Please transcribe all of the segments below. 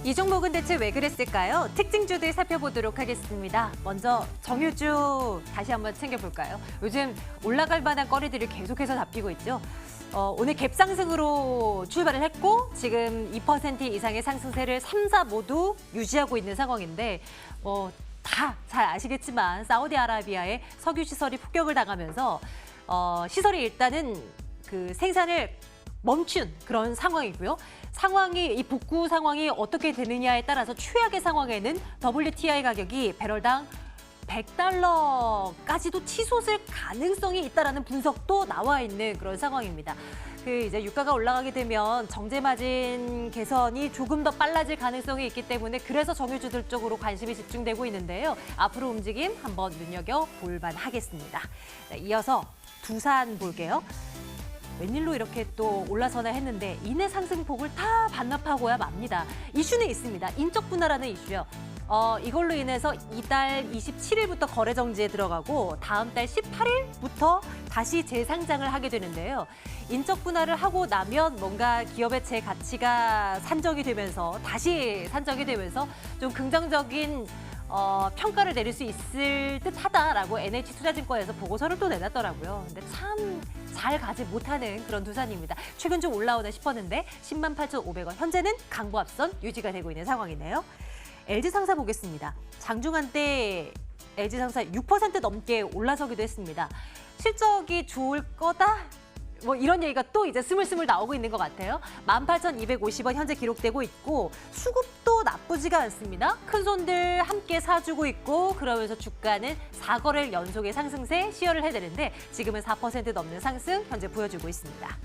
이 종목은 대체 왜 그랬을까요? 특징주들 살펴보도록 하겠습니다. 먼저 정유주 다시 한번 챙겨볼까요? 요즘 올라갈 만한 거리들이 계속해서 잡히고 있죠. 오늘 갭 상승으로 출발을 했고 지금 2% 이상의 상승세를 3, 4 모두 유지하고 있는 상황인데 다 잘 아시겠지만 사우디아라비아의 석유 시설이 폭격을 당하면서 시설이 일단은 그 생산을 멈춘 그런 상황이고요. 이 복구 상황이 어떻게 되느냐에 따라서 최악의 상황에는 WTI 가격이 배럴당 $100까지도 치솟을 가능성이 있다라는 분석도 나와 있는 그런 상황입니다. 이제 유가가 올라가게 되면 정제 마진 개선이 조금 더 빨라질 가능성이 있기 때문에 그래서 정유주들 쪽으로 관심이 집중되고 있는데요. 앞으로 움직임 한번 눈여겨볼 만하겠습니다. 이어서 두산 볼게요. 웬일로 이렇게 또 올라서나 했는데 이내 상승폭을 다 반납하고야 맙니다. 이슈는 있습니다. 인적 분할하는 이슈요. 이걸로 인해서 이달 27일부터 거래 정지에 들어가고 다음 달 18일부터 다시 재상장을 하게 되는데요. 인적 분할을 하고 나면 뭔가 기업의 제 가치가 다시 산정이 되면서 좀 긍정적인 평가를 내릴 수 있을 듯하다라고 NH투자증권에서 보고서를 또 내놨더라고요. 근데 참 잘 가지 못하는 그런 두산입니다. 최근 좀 올라오나 싶었는데 108,500원. 현재는 강보 앞선 유지가 되고 있는 상황이네요. LG상사 보겠습니다. 장중한 때 LG상사 6% 넘게 올라서기도 했습니다. 실적이 좋을 거다? 이런 얘기가 또 이제 스물스물 나오고 있는 것 같아요. 18,250원 현재 기록되고 있고 수급도 나쁘지가 않습니다. 큰 손들 함께 사주고 있고 그러면서 주가는 4거래일 연속의 상승세 시효를 해대는데 지금은 4% 넘는 상승 현재 보여주고 있습니다.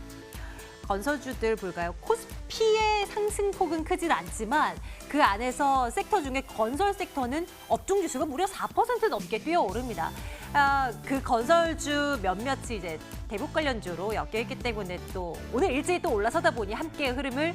건설주들 볼까요? 코스피의 상승폭은 크진 않지만 그 안에서 섹터 중에 건설 섹터는 업종 지수가 무려 4% 넘게 뛰어오릅니다. 그 건설주 몇몇이 이제 대북 관련주로 엮여 있기 때문에 또 오늘 일제히 또 올라서다 보니 함께 흐름을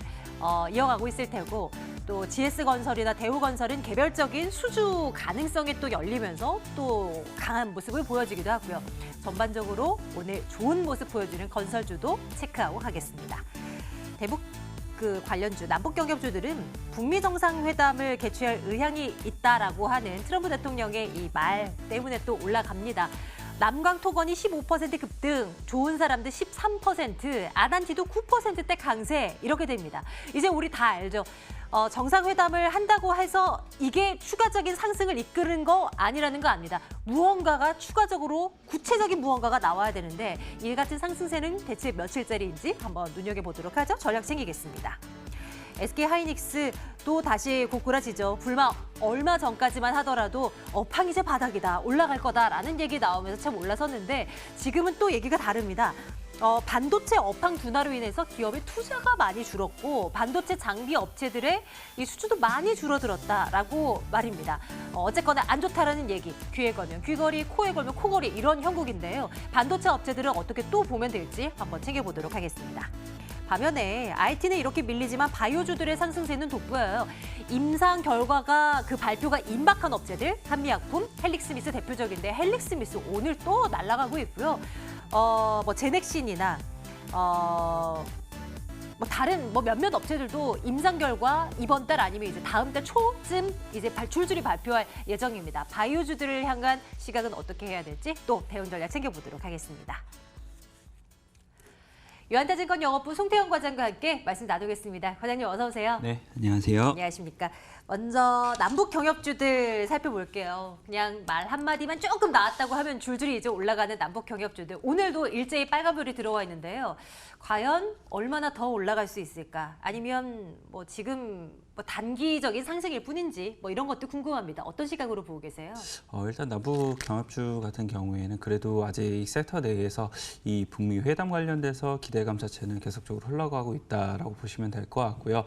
이어가고 있을 테고 또 GS건설이나 대우건설은 개별적인 수주 가능성이 또 열리면서 또 강한 모습을 보여주기도 하고요. 전반적으로 오늘 좋은 모습 보여주는 건설주도 체크하고 가겠습니다. 대북 관련주, 남북 경협주들은 북미 정상회담을 개최할 의향이 있다라고 하는 트럼프 대통령의 이 말 때문에 또 올라갑니다. 남광 토건이 15% 급등, 좋은 사람들 13%, 아단티도 9%대 강세 이렇게 됩니다. 이제 우리 다 알죠. 정상회담을 한다고 해서 이게 추가적인 상승을 이끄는 거 아니라는 거 압니다. 무언가가 추가적으로 구체적인 무언가가 나와야 되는데 이 같은 상승세는 대체 며칠짜리인지 한번 눈여겨보도록 하죠. 전략 챙기겠습니다. SK 하이닉스도 다시 고꾸라지죠. 불과 얼마 전까지만 하더라도 업황 이제 바닥이다, 올라갈 거다라는 얘기 나오면서 참 올라섰는데 지금은 또 얘기가 다릅니다. 반도체 업황 둔화로 인해서 기업의 투자가 많이 줄었고 반도체 장비 업체들의 이 수주도 많이 줄어들었다라고 말입니다. 어쨌거나 안 좋다라는 얘기, 귀에 걸면 귀걸이, 코에 걸면 코걸이 이런 형국인데요. 반도체 업체들은 어떻게 또 보면 될지 한번 챙겨보도록 하겠습니다. 반면에 IT는 이렇게 밀리지만 바이오주들의 상승세는 돋보여요. 임상 결과가 발표가 임박한 업체들, 한미약품, 헬릭스미스 대표적인데 헬릭스미스 오늘 또 날아가고 있고요. 제넥신이나 다른 몇몇 업체들도 임상 결과 이번 달 아니면 이제 다음 달 초쯤 이제 줄줄이 발표할 예정입니다. 바이오주들을 향한 시각은 어떻게 해야 될지 또 대응 전략 챙겨보도록 하겠습니다. 유한타증권 영업부 송태영 과장과 함께 말씀 나누겠습니다. 과장님 어서 오세요. 네, 안녕하세요. 안녕하십니까. 먼저 남북 경협주들 살펴볼게요. 그냥 말 한마디만 조금 나왔다고 하면 줄줄이 이제 올라가는 남북 경협주들. 오늘도 일제히 빨간불이 들어와 있는데요. 과연 얼마나 더 올라갈 수 있을까? 아니면 지금 단기적인 상승일 뿐인지 이런 것도 궁금합니다. 어떤 시각으로 보고 계세요? 일단 남북 경협주 같은 경우에는 그래도 아직 섹터 내에서 이 북미 회담 관련돼서 기대감 자체는 계속적으로 흘러가고 있다라고 보시면 될 것 같고요.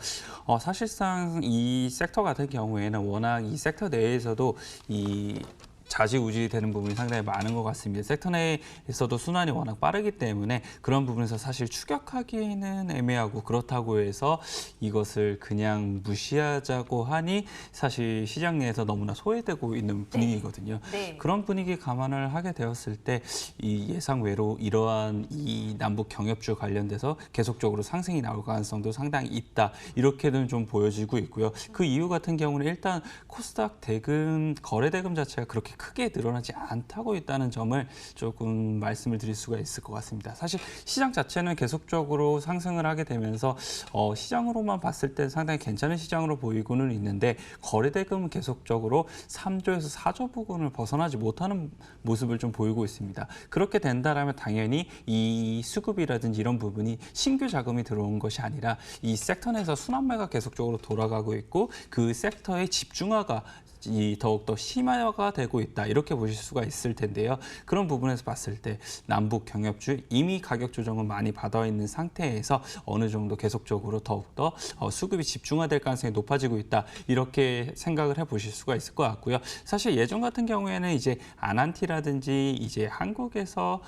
사실상 이 섹터 같은 경우에는 워낙 이 섹터 내에서도 이 좌지우지 되는 부분이 상당히 많은 것 같습니다. 섹터 내에서도 순환이 워낙 빠르기 때문에 그런 부분에서 사실 추격하기에는 애매하고 그렇다고 해서 이것을 그냥 무시하자고 하니 사실 시장 내에서 너무나 소외되고 있는 분위기거든요. 네. 그런 분위기 감안을 하게 되었을 때 이 예상외로 이러한 이 남북 경협주 관련돼서 계속적으로 상승이 나올 가능성도 상당히 있다. 이렇게는 좀 보여지고 있고요. 그 이유 같은 경우는 일단 코스닥 대금, 거래 대금 자체가 그렇게 크게 늘어나지 않다고 있다는 점을 조금 말씀을 드릴 수가 있을 것 같습니다. 사실 시장 자체는 계속적으로 상승을 하게 되면서 시장으로만 봤을 때 상당히 괜찮은 시장으로 보이고는 있는데 거래 대금은 계속적으로 3조에서 4조 부근을 벗어나지 못하는 모습을 좀 보이고 있습니다. 그렇게 된다라면 당연히 이 수급이라든지 이런 부분이 신규 자금이 들어온 것이 아니라 이 섹터 내에서 순환매가 계속적으로 돌아가고 있고 그 섹터의 집중화가 더욱더 심화가 되고 있다 이렇게 보실 수가 있을 텐데요. 그런 부분에서 봤을 때 남북 경협주 이미 가격 조정은 많이 받아 있는 상태에서 어느 정도 계속적으로 더욱더 수급이 집중화될 가능성이 높아지고 있다 이렇게 생각을 해보실 수가 있을 것 같고요. 사실 예전 같은 경우에는 이제 아난티라든지 이제 한국에서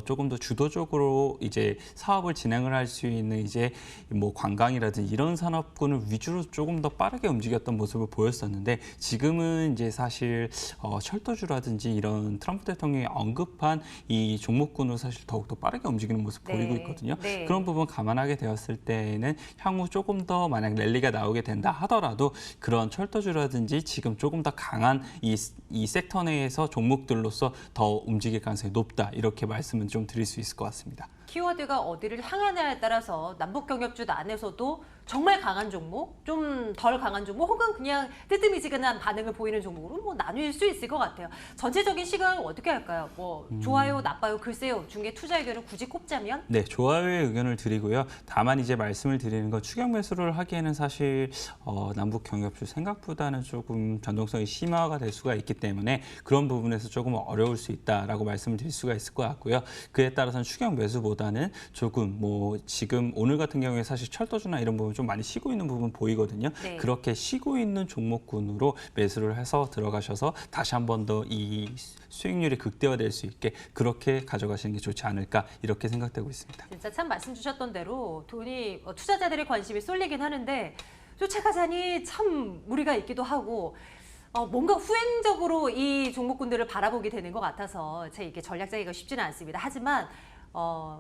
조금 더 주도적으로 이제 사업을 진행을 할 수 있는 이제 뭐 관광이라든지 이런 산업군을 위주로 조금 더 빠르게 움직였던 모습을 보였었는데 지금은 이제 사실 철도주라든지 이런 트럼프 대통령이 언급한 이 종목군으로 사실 더욱더 빠르게 움직이는 모습 보이고 있거든요. 네. 그런 부분 감안하게 되었을 때에는 향후 조금 더 만약 랠리가 나오게 된다 하더라도 그런 철도주라든지 지금 조금 더 강한 이 섹터 내에서 종목들로서 더 움직일 가능성이 높다 이렇게 말씀은 좀 드릴 수 있을 것 같습니다. 키워드가 어디를 향하냐에 따라서 남북 경협주 안에서도 정말 강한 종목, 좀 덜 강한 종목, 혹은 그냥 뜨뜻미지근한 반응을 보이는 종목으로 뭐 나뉠 수 있을 것 같아요. 전체적인 시각을 어떻게 할까요? 뭐 좋아요, 나빠요, 글쎄요 중에 투자 의견을 굳이 꼽자면? 네, 좋아요의 의견을 드리고요. 다만 이제 말씀을 드리는 건 추격 매수를 하기에는 사실 남북 경협주 생각보다는 조금 변동성이 심화가 될 수가 있기 때문에 그런 부분에서 조금 어려울 수 있다라고 말씀을 드릴 수가 있을 것 같고요. 그에 따라서는 추격 매수보다는 조금 뭐 지금 오늘 같은 경우에 사실 철도주나 이런 부분 좀 많이 쉬고 있는 부분 보이거든요. 네. 그렇게 쉬고 있는 종목군으로 매수를 해서 들어가셔서 다시 한 번 더 이 수익률이 극대화될 수 있게 그렇게 가져가시는 게 좋지 않을까 이렇게 생각되고 있습니다. 진짜 참 말씀 주셨던 대로 돈이 투자자들의 관심이 쏠리긴 하는데 쫓아가자니 참 무리가 있기도 하고 뭔가 후행적으로 이 종목군들을 바라보게 되는 것 같아서 제 이게 전략 짜기가 쉽지는 않습니다. 하지만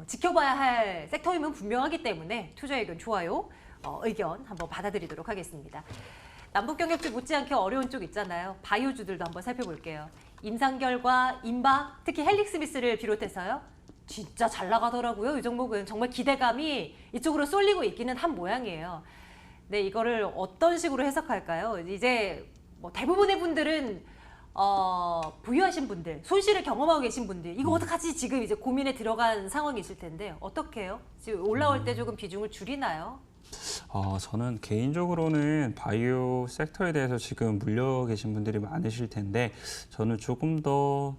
지켜봐야 할 섹터임은 분명하기 때문에 투자 의견 좋아요, 의견 한번 받아드리도록 하겠습니다. 남북 경협주 못지않게 어려운 쪽 있잖아요. 바이오주들도 한번 살펴볼게요. 임상결과 인바, 특히 헬릭스미스를 비롯해서요. 진짜 잘 나가더라고요. 이 종목은 정말 기대감이 이쪽으로 쏠리고 있기는 한 모양이에요. 네, 이거를 어떤 식으로 해석할까요? 이제 뭐 대부분의 분들은 부유하신 분들, 손실을 경험하고 계신 분들, 이거 어떡하지 지금 이제 고민에 들어간 상황이 있을 텐데 어떻게 해요? 지금 올라올 때 조금 비중을 줄이나요? 저는 개인적으로는 바이오 섹터에 대해서 지금 물려 계신 분들이 많으실 텐데 저는 조금 더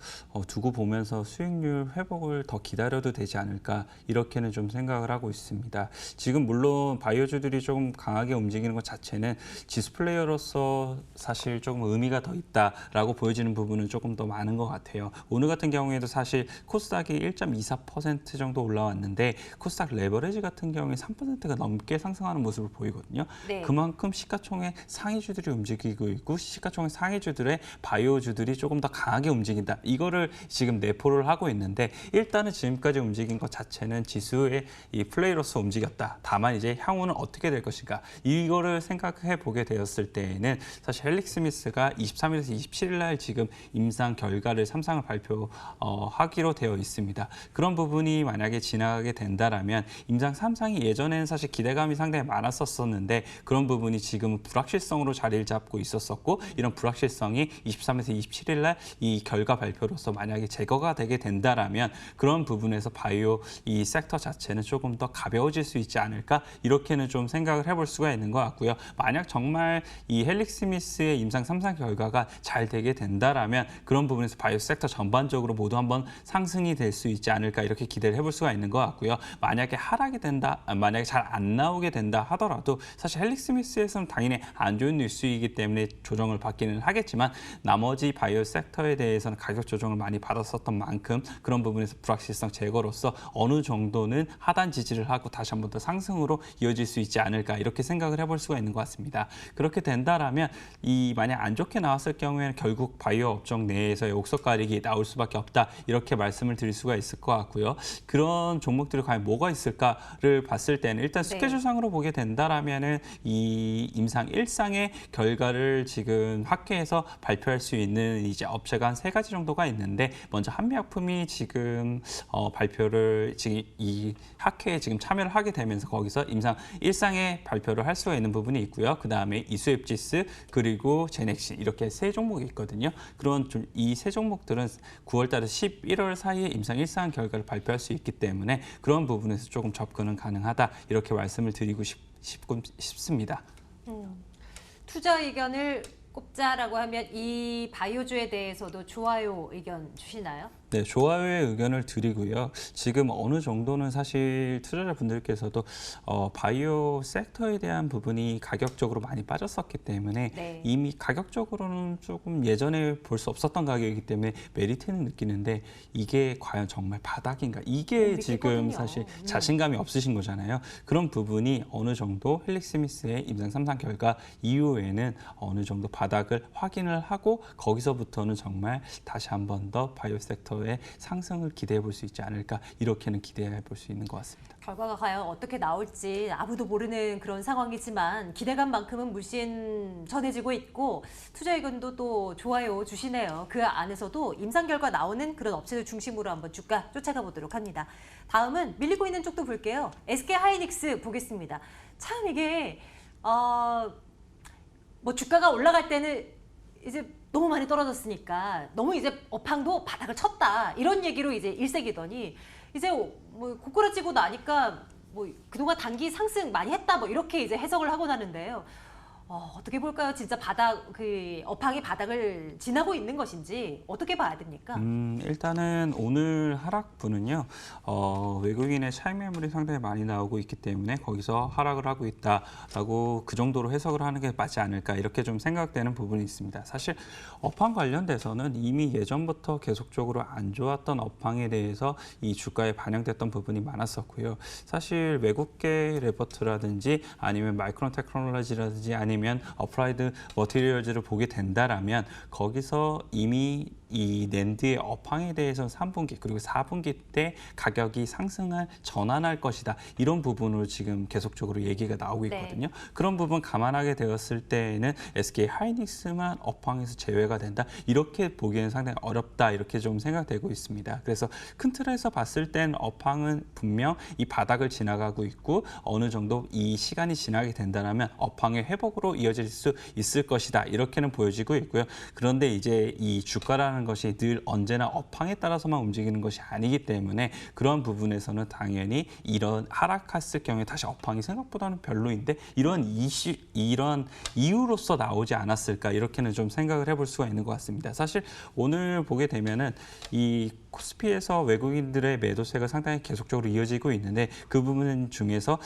두고 보면서 수익률 회복을 더 기다려도 되지 않을까 이렇게는 좀 생각을 하고 있습니다. 지금 물론 바이오주들이 조금 강하게 움직이는 것 자체는 지수 플레이어로서 사실 조금 의미가 더 있다라고 보여지는 부분은 조금 더 많은 것 같아요. 오늘 같은 경우에도 사실 코스닥이 1.24% 정도 올라왔는데 코스닥 레버리지 같은 경우에 3%가 넘게 상승하는 모습을 보이거든요. 네. 그만큼 시가총액 상위주들이 움직이고 있고 시가총액 상위주들의 바이오주들이 조금 더 강하게 움직인다. 이거를 지금 내포를 하고 있는데 일단은 지금까지 움직인 것 자체는 지수의 이 플레이로서 움직였다. 다만 이제 향후는 어떻게 될 것인가 이거를 생각해 보게 되었을 때에는 사실 헬릭스미스가 23일에서 27일 날 지금 임상 결과를 3상을 발표하기로 되어 있습니다. 그런 부분이 만약에 지나가게 된다라면 임상 3상이 예전에는 사실 기대감이 상당히 많았었는데 그런 부분이 지금은 불확실성으로 자리를 잡고 있었었고 이런 불확실성이 23에서 27일 날 이 결과 발표로서 만약에 제거가 되게 된다라면 그런 부분에서 바이오 이 섹터 자체는 조금 더 가벼워질 수 있지 않을까 이렇게는 좀 생각을 해볼 수가 있는 것 같고요. 만약 정말 이 헬릭스미스의 임상 3상 결과가 잘 되게 된다라면 그런 부분에서 바이오 섹터 전반적으로 모두 한번 상승이 될 수 있지 않을까 이렇게 기대를 해볼 수가 있는 것 같고요. 만약에 하락이 된다, 만약에 잘 안 나오게 된다 하더라도 사실 헬릭스미스에서는 당연히 안 좋은 뉴스이기 때문에 조정을 받기는 하겠지만 나머지 바이오 섹터에 대해서는 가격 조정을 많이 받았었던 만큼 그런 부분에서 불확실성 제거로서 어느 정도는 하단 지지를 하고 다시 한 번 더 상승으로 이어질 수 있지 않을까 이렇게 생각을 해볼 수가 있는 것 같습니다. 그렇게 된다라면 이 만약 안 좋게 나왔을 경우에는 결국 바이오 업종 내에서의 옥석 가리기 나올 수밖에 없다 이렇게 말씀을 드릴 수가 있을 것 같고요. 그런 종목들이 과연 뭐가 있을까를 봤을 때는 일단 스케줄상으로 보게 된다라면은 이 임상 1상의 결과를 지금 학회에서 발표할 수 있는 이제 업체가 한 3가지 정도가 있는데 먼저 한미약품이 지금 발표를 지금 이 학회에 지금 참여를 하게 되면서 거기서 임상 1상의 발표를 할 수가 있는 부분이 있고요. 그 다음에 이수앱지스 그리고 제넥신 이렇게 3종목이 있거든요. 그런 이 3종목들은 9월 달에서 11월 사이에 임상 1상 결과를 발표할 수 있기 때문에 그런 부분에서 조금 접근은 가능하다 이렇게 말씀을 드리고 싶습니다. 투자 의견을 꼽자라고 하면 이 바이오주에 대해서도 좋아요 의견 주시나요? 네, 좋아요의 의견을 드리고요. 지금 어느 정도는 사실 투자자분들께서도 바이오 섹터에 대한 부분이 가격적으로 많이 빠졌었기 때문에 이미 가격적으로는 조금 예전에 볼 수 없었던 가격이기 때문에 메리트는 느끼는데 이게 과연 정말 바닥인가? 이게 지금 사실 자신감이 없으신 거잖아요. 그런 부분이 어느 정도 헬릭스미스의 임상 3상 결과 이후에는 어느 정도 바닥을 확인을 하고 거기서부터는 정말 다시 한 번 더 바이오 섹터 의 상승을 기대해 볼 수 있지 않을까 이렇게는 기대해 볼 수 있는 것 같습니다. 결과가 과연 어떻게 나올지 아무도 모르는 그런 상황이지만 기대감만큼은 물씬 전해지고 있고 투자 의견도 또 좋아요 주시네요. 그 안에서도 임상 결과 나오는 그런 업체들 중심으로 한번 주가 쫓아가 보도록 합니다. 다음은 밀리고 있는 쪽도 볼게요. SK 하이닉스 보겠습니다. 참 이게 뭐 주가가 올라갈 때는 이제 너무 많이 떨어졌으니까 너무 이제 업황도 바닥을 쳤다 이런 얘기로 이제 일색이더니 이제 뭐 고꾸라지고 나니까 뭐 그동안 단기 상승 많이 했다 뭐 이렇게 이제 해석을 하고 나는데요. 어떻게 볼까요? 진짜 업황이 바닥을 지나고 있는 것인지 어떻게 봐야 됩니까? 일단은 오늘 하락분은요, 외국인의 차익 매물이 상당히 많이 나오고 있기 때문에 거기서 하락을 하고 있다라고 그 정도로 해석을 하는 게 맞지 않을까 이렇게 좀 생각되는 부분이 있습니다. 사실 업황 관련돼서는 이미 예전부터 계속적으로 안 좋았던 업황에 대해서 이 주가에 반영됐던 부분이 많았었고요. 사실 외국계 레버트라든지 아니면 마이크론 테크놀로지라든지 아니면 어플라이드 머티리얼즈를 보게 된다라면 거기서 이미 이 낸드의 업황에 대해서는 3분기 그리고 4분기 때 가격이 상승할 전환할 것이다. 이런 부분으로 지금 계속적으로 얘기가 나오고 있거든요. 그런 부분 감안하게 되었을 때에는 SK 하이닉스만 업황에서 제외가 된다. 이렇게 보기에는 상당히 어렵다. 이렇게 좀 생각되고 있습니다. 그래서 큰 틀에서 봤을 땐 업황은 분명 이 바닥을 지나가고 있고 어느 정도 이 시간이 지나게 된다면 업황의 회복으로 이어질 수 있을 것이다. 이렇게는 보여지고 있고요. 그런데 이제 이 주가라는 것이 늘 언제나 업황에 따라서만 움직이는 것이 아니기 때문에 그런 부분에서는 당연히 이런 하락했을 경우에 다시 업황이 생각보다는 별로인데 이런 이유로서 나오지 않았을까 이렇게는 좀 생각을 해볼 수가 있는 것 같습니다. 사실 오늘 보게 되면은 이 코스피에서 외국인들의 매도세가 상당히 계속적으로 이어지고 있는데 그 부분 중에서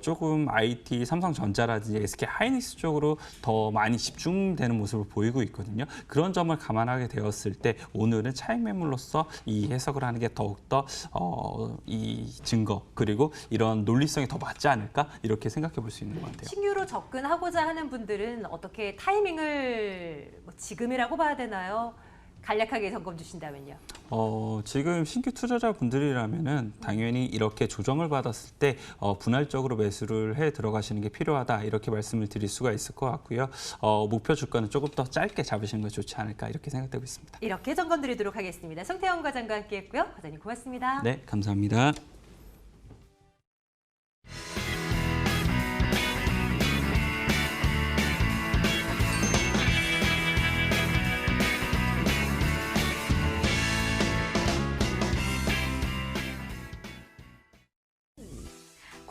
조금 IT, 삼성전자라든지 SK 하이닉스 쪽으로 더 많이 집중되는 모습을 보이고 있거든요. 그런 점을 감안하게 되었을 때 오늘은 차익 매물로서 이 해석을 하는 게 더욱더 이 증거 그리고 이런 논리성이 더 맞지 않을까 이렇게 생각해 볼 수 있는 것 같아요. 신규로 접근하고자 하는 분들은 어떻게 타이밍을 지금이라고 봐야 되나요? 간략하게 점검 주신다면요. 지금 신규 투자자분들이라면은 당연히 이렇게 조정을 받았을 때 분할적으로 매수를 해 들어가시는 게 필요하다 이렇게 말씀을 드릴 수가 있을 것 같고요. 목표 주가는 조금 더 짧게 잡으시는 것이 좋지 않을까 이렇게 생각되고 있습니다. 이렇게 점검 드리도록 하겠습니다. 송태영 과장과 함께했고요. 과장님 고맙습니다. 네, 감사합니다.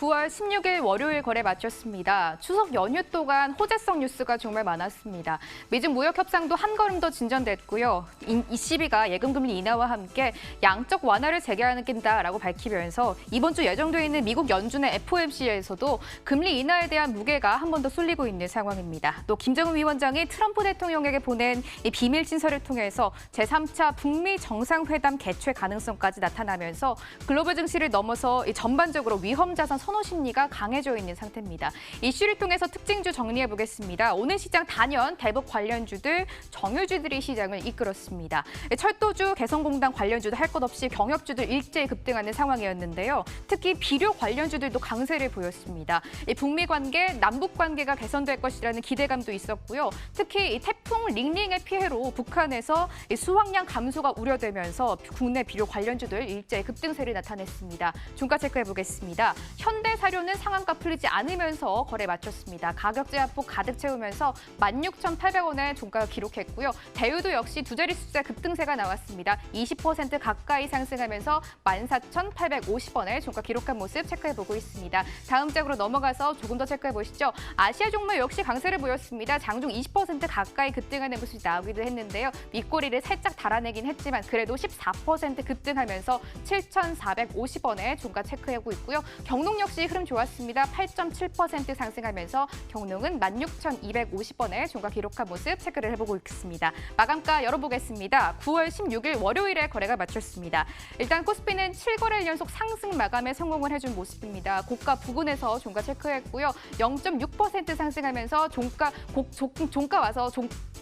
9월 16일 월요일 거래 마쳤습니다. 추석 연휴 동안 호재성 뉴스가 정말 많았습니다. 미중 무역 협상도 한 걸음 더 진전됐고요. ECB가 예금금리 인하와 함께 양적 완화를 재개하겠다라고 밝히면서 이번 주 예정돼 있는 미국 연준의 FOMC에서도 금리 인하에 대한 무게가 한 번 더 쏠리고 있는 상황입니다. 또 김정은 위원장이 트럼프 대통령에게 보낸 이 비밀 친서를 통해서 제3차 북미 정상회담 개최 가능성까지 나타나면서 글로벌 증시를 넘어서 전반적으로 위험 자산 선호 심리가 강해져 있는 상태입니다. 이슈를 통해서 특징주 정리해 보겠습니다. 오늘 시장 단연 대북 관련주들, 정유주들이 시장을 이끌었습니다. 철도주, 개성공단 관련주도 할 것 없이 경협주들 일제히 급등하는 상황이었는데요. 특히 비료 관련주들도 강세를 보였습니다. 북미 관계, 남북 관계가 개선될 것이라는 기대감도 있었고요. 특히 태풍 링링의 피해로 북한에서 수확량 감소가 우려되면서 국내 비료 관련주들 일제히 급등세를 나타냈습니다. 종가 체크해 보겠습니다. 현대사료는 상한가 풀리지 않으면서 거래 마쳤습니다. 가격 제한폭 가득 채우면서 16,800원의 종가를 기록했고요. 대우도 역시 두 자리 숫자 급등세가 나왔습니다. 20% 가까이 상승하면서 14,850원의 종가 기록한 모습 체크해 보고 있습니다. 다음 장으로 넘어가서 조금 더 체크해 보시죠. 아시아 종목 역시 강세를 보였습니다. 장중 20% 가까이 급등하는 모습이 나오기도 했는데요. 윗꼬리를 살짝 달아내긴 했지만 그래도 14% 급등하면서 7,450원의 종가 체크하고 있고요. 경농 역시 흐름 좋았습니다. 8.7% 상승하면서 경농은 16,250원의 종가 기록한 모습 체크를 해보고 있습니다. 마감가 열어보겠습니다. 9월 16일 월요일에 거래가 마쳤습니다. 일단 코스피는 7거래일 연속 상승 마감에 성공을 해준 모습입니다. 고가 부근에서 종가 체크했고요. 0.6% 상승하면서 종가 와서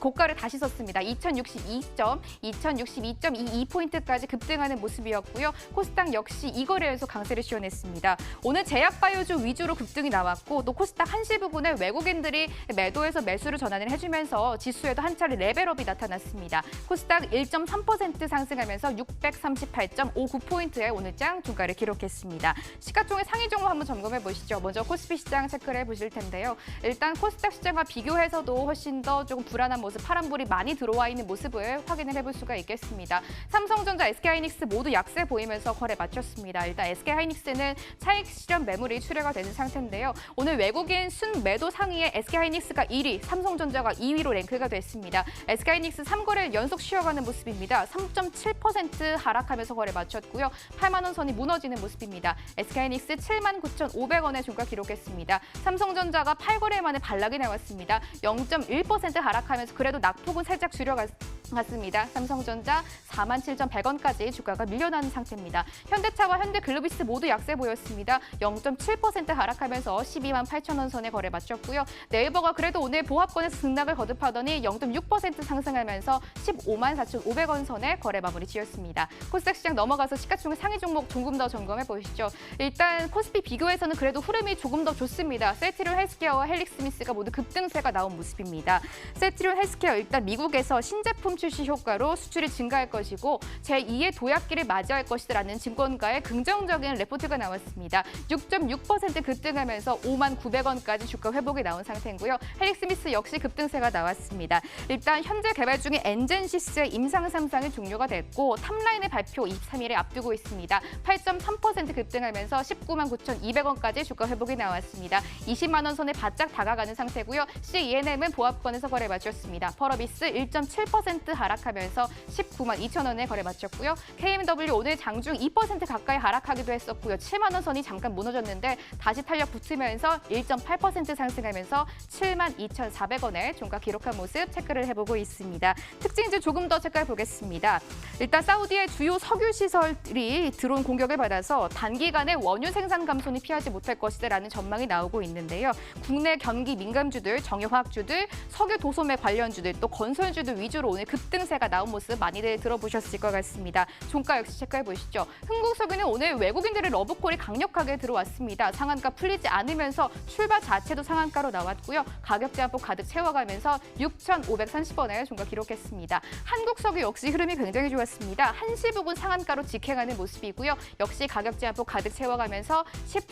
고가를 다시 썼습니다. 2062.22포인트까지 급등하는 모습이었고요. 코스닥 역시 2거래 연속 강세를 시원했습니다. 오늘 제약바이오주 위주로 급등이 나왔고 또 코스닥 한시 부근에 외국인들이 매도해서 매수를 전환을 해주면서 지수에도 한 차례 레벨업이 나타났습니다. 코스닥 1.3% 상승하면서 638.59포인트의 오늘장 종가를 기록했습니다. 시가총액 상위 종목 한번 점검해 보시죠. 먼저 코스피 시장 체크를 해보실 텐데요. 일단 코스닥 시장과 비교해서도 훨씬 더 조금 불안한 모습, 파란불이 많이 들어와 있는 모습을 확인을 해볼 수가 있겠습니다. 삼성전자, SK하이닉스 모두 약세 보이면서 거래 마쳤습니다. 일단 SK하이닉스는 차익 실현 매물이 출회가 되는 상태인데요. 오늘 외국인 순매도 상위에 SK하이닉스가 1위, 삼성전자가 2위로 랭크가 됐습니다. SK하이닉스 3거래를 연속 쉬어가는 모습입니다. 3.7% 하락하면서 거래 마쳤고요. 8만 원 선이 무너지는 모습입니다. SK하이닉스 79,500원의 종가 기록했습니다. 삼성전자가 8거래 만에 반락이 나왔습니다. 0.1% 하락하면서 그래도 낙폭은 살짝 줄여갔습니다. 삼성전자 47,100원까지 주가가 밀려나는 상태입니다. 현대차와 현대글로비스 모두 약세 보였습니다. 0.7% 하락하면서 128,000원 선에 거래 마쳤고요. 네이버가 그래도 오늘 보합권에서 등락을 거듭하더니 0.6% 상승하면서 154,500원 선에 거래 마무리 지었습니다. 코스닥 시장 넘어가서 시가총액 상위 종목 조금 더 점검해 보시죠. 일단 코스피 비교에서는 그래도 흐름이 조금 더 좋습니다. 셀트리온 헬스케어와 헬릭스미스가 모두 급등세가 나온 모습입니다. 셀트리온 헬스케어 일단 미국에서 신제품 출시 효과로 수출이 증가할 것이고 제2의 도약기를 맞이할 것이라는 증권가의 긍정적인 레포트가 나왔습니다. 6.6% 급등하면서 59,900원까지 주가 회복이 나온 상태이고요. 헬릭스미스 역시 급등세가 나왔습니다. 일단 현재 개발 중인 엔젠시스의 임상 3상이 종료가 됐고 탑라인의 발표 23일에 앞두고 있습니다. 8.3% 급등하면서 199,200원까지 주가 회복이 나왔습니다. 20만 원 선에 바짝 다가가는 상태고요. CENM은 보합권에서 거래 마쳤습니다. 펄어비스 1.7% 하락하면서 192,000원에 거래 마쳤고요. KMW 오늘 장중 2% 가까이 하락하기도 했었고요. 7만 원 선이 잠깐 무너졌는데 다시 탄력 붙으면서 1.8% 상승하면서 72,400원에 종가 기록한 모습 체크를 해보고 있습니다. 특징주 조금 더 체크해 보겠습니다. 일단 사우디의 주요 석유 시설이 드론 공격을 받아서 단기간에 원유 생산 감소는 피하지 못할 것이다라는 전망이 나오고 있는데요. 국내 경기 민감주들, 정유화학주들, 석유 도소매 관련주들, 또 건설주들 위주로 오늘 급등세가 나온 모습 많이들 들어보셨을 것 같습니다. 종가 역시 체크해 보시죠. 흥국석유는 오늘 외국인들의 러브콜이 강력하게 들어왔습니다. 상한가 풀리지 않으면서 출발 자체도 상한가로 나왔고요. 가격 제한폭 가득 채워가면서 6,530원에 종가 기록했습니다. 한국석유 역시 흐름이 굉장히 좋았습니다. 한시 부근 상한가로 직행하는 모습이고요. 역시 가격 제한폭 가득 채워가면서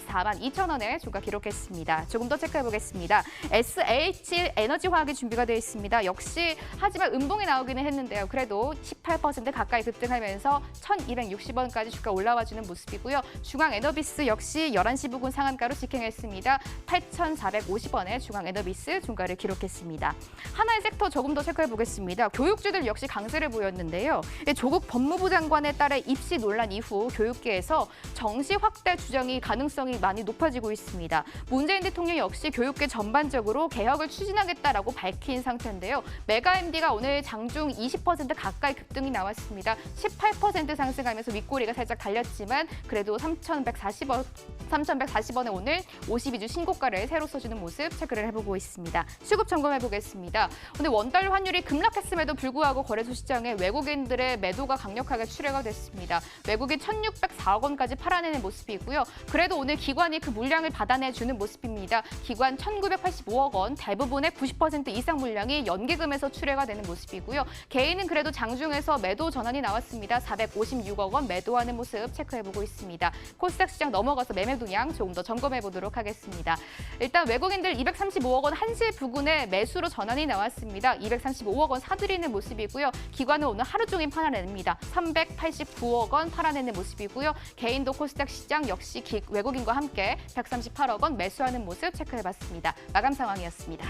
142,000원에 종가 기록했습니다. 조금 더 체크해 보겠습니다. SH 에너지화학이 준비가 되어 있습니다. 역시 하지만 음봉이 나오기는 오르기는 했는데요. 그래도 18% 가까이 급등하면서 1,260원까지 주가 올라와주는 모습이고요. 중앙 에너비스 역시 11시 부근 상한가로 직행했습니다. 8,450원에 중앙 에너비스 종가를 기록했습니다. 하나의 섹터 조금 더 체크해 보겠습니다. 교육주들 역시 강세를 보였는데요. 조국 법무부 장관에 따른 입시 논란 이후 교육계에서 정시 확대 추정이 가능성이 많이 높아지고 있습니다. 문재인 대통령 역시 교육계 전반적으로 개혁을 추진하겠다라고 밝힌 상태인데요. 메가MD가 오늘 장중 20% 가까이 급등이 나왔습니다. 18% 상승하면서 윗꼬리가 살짝 달렸지만 그래도 3,140원에 오늘 52주 신고가를 새로 써주는 모습 체크를 해보고 있습니다. 수급 점검해 보겠습니다. 오늘 원달러 환율이 급락했음에도 불구하고 거래소 시장에 외국인들의 매도가 강력하게 출회가 됐습니다. 외국인 1,604억 원까지 팔아내는 모습이고요. 그래도 오늘 기관이 그 물량을 받아내주는 모습입니다. 기관 1,985억 원, 대부분의 90% 이상 물량이 연기금에서 출회가 되는 모습이고요. 개인은 그래도 장중에서 매도 전환이 나왔습니다. 456억 원 매도하는 모습 체크해보고 있습니다. 코스닥 시장 넘어가서 매매 동향 조금 더 점검해보도록 하겠습니다. 일단 외국인들 235억 원 한시 부근에 매수로 전환이 나왔습니다. 235억 원 사들이는 모습이고요. 기관은 오늘 하루 종일 팔아냅니다. 389억 원 팔아내는 모습이고요. 개인도 코스닥 시장 역시 외국인과 함께 138억 원 매수하는 모습 체크해봤습니다. 마감 상황이었습니다.